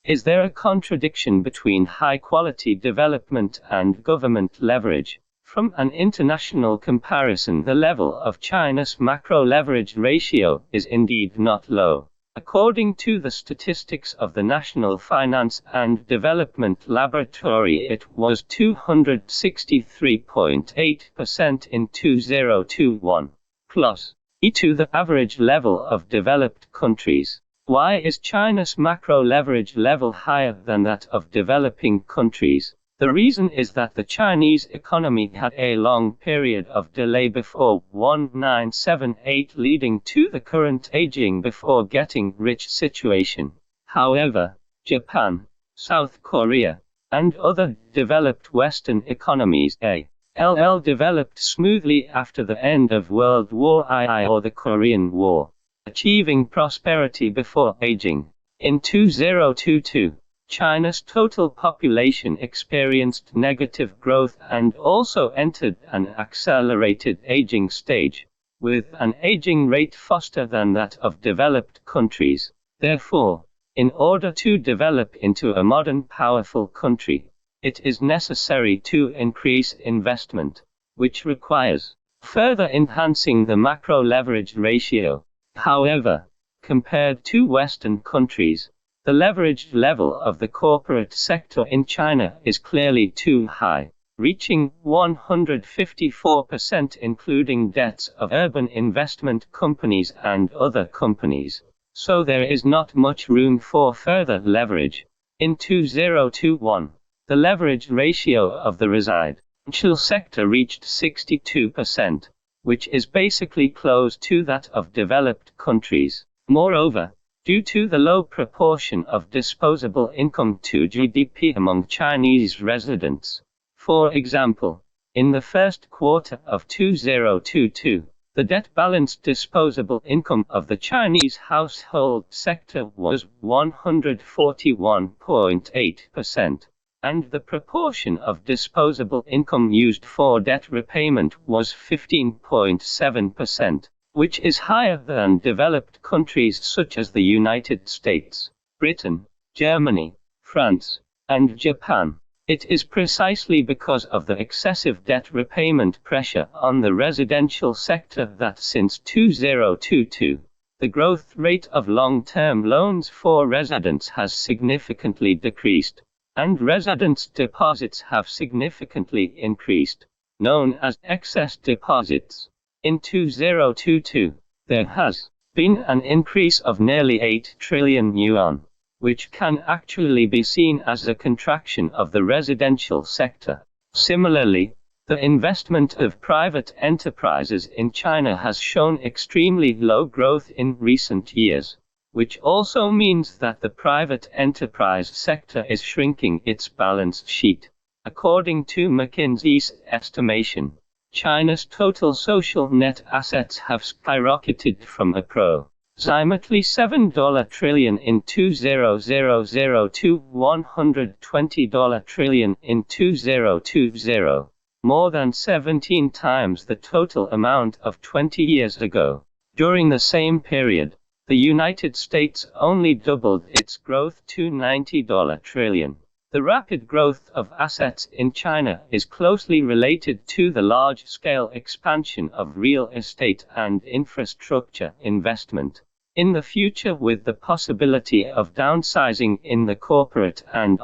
Is there a contradiction between high-quality development and government leverage? From an international comparison, the level of China's macro-leverage ratio is indeed not low. According to the statistics of the National Finance and Development Laboratory, it was 263.8% in 2021, plus to the average level of developed countries. Why is China's macro-leverage level higher than that of developing countries? The reason is that the Chinese economy had a long period of delay before 1978, leading to the current aging before getting rich situation. However, Japan, South Korea, and other developed Western economies developed smoothly after the end of World War II or the Korean War, achieving prosperity before aging. In 2022, China's total population experienced negative growth and also entered an accelerated aging stage, with an aging rate faster than that of developed countries. Therefore, in order to develop into a modern powerful country, it is necessary to increase investment, which requires further enhancing the macro-leverage ratio. However, compared to Western countries, the leverage level of the corporate sector in China is clearly too high, reaching 154%, including debts of urban investment companies and other companies. So there is not much room for further leverage. In 2021, the leverage ratio of the residential sector reached 62%, which is basically close to that of developed countries. Moreover, due to the low proportion of disposable income to GDP among Chinese residents, for example, in the first quarter of 2022, the debt-balanced disposable income of the Chinese household sector was 141.8%, and the proportion of disposable income used for debt repayment was 15.7%. which is higher than developed countries such as the United States, Britain, Germany, France, and Japan. It is precisely because of the excessive debt repayment pressure on the residential sector that since 2022, the growth rate of long-term loans for residents has significantly decreased, and residents' deposits have significantly increased, known as excess deposits. In 2022, there has been an increase of nearly 8 trillion yuan, which can actually be seen as a contraction of the residential sector. Similarly, the investment of private enterprises in China has shown extremely low growth in recent years, which also means that the private enterprise sector is shrinking its balance sheet. According to McKinsey's estimation, China's total social net assets have skyrocketed from approximately $7 trillion in 2000 to $120 trillion in 2020, more than 17 times the total amount of 20 years ago. During the same period, the United States only doubled its growth to $90 trillion. The rapid growth of assets in China is closely related to the large-scale expansion of real estate and infrastructure investment. In the future, with the possibility of downsizing in the corporate and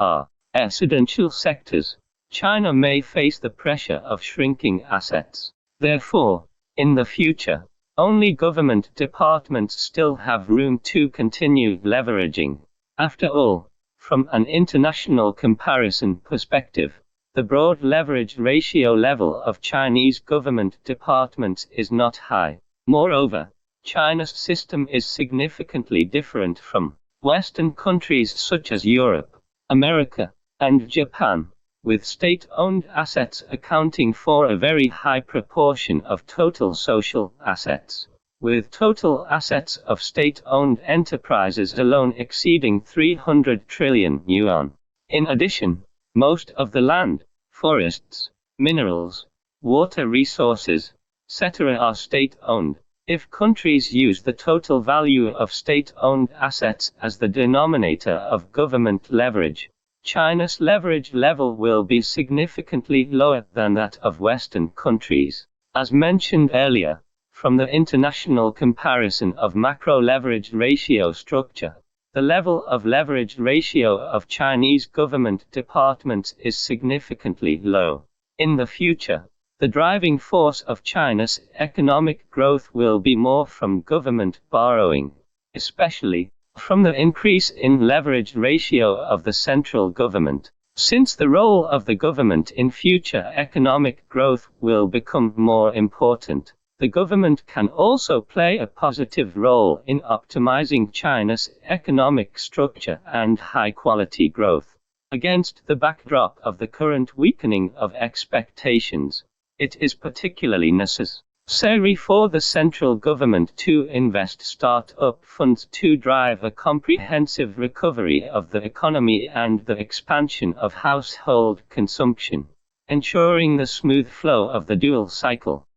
residential sectors, China may face the pressure of shrinking assets. Therefore, in the future, only government departments still have room to continue leveraging. After all, from an international comparison perspective, the broad leverage ratio level of Chinese government departments is not high. Moreover, China's system is significantly different from Western countries such as Europe, America, and Japan, with state-owned assets accounting for a very high proportion of total social assets, with total assets of state-owned enterprises alone exceeding 300 trillion yuan. In addition, most of the land, forests, minerals, water resources, etc. are state-owned. If countries use the total value of state-owned assets as the denominator of government leverage, China's leverage level will be significantly lower than that of Western countries. As mentioned earlier, from the international comparison of macro-leverage ratio structure, the level of leverage ratio of Chinese government departments is significantly low. In the future, the driving force of China's economic growth will be more from government borrowing, especially from the increase in leverage ratio of the central government. Since the role of the government in future economic growth will become more important, the government can also play a positive role in optimizing China's economic structure and high-quality growth. Against the backdrop of the current weakening of expectations, it is particularly necessary for the central government to invest start-up funds to drive a comprehensive recovery of the economy and the expansion of household consumption, ensuring the smooth flow of the dual cycle.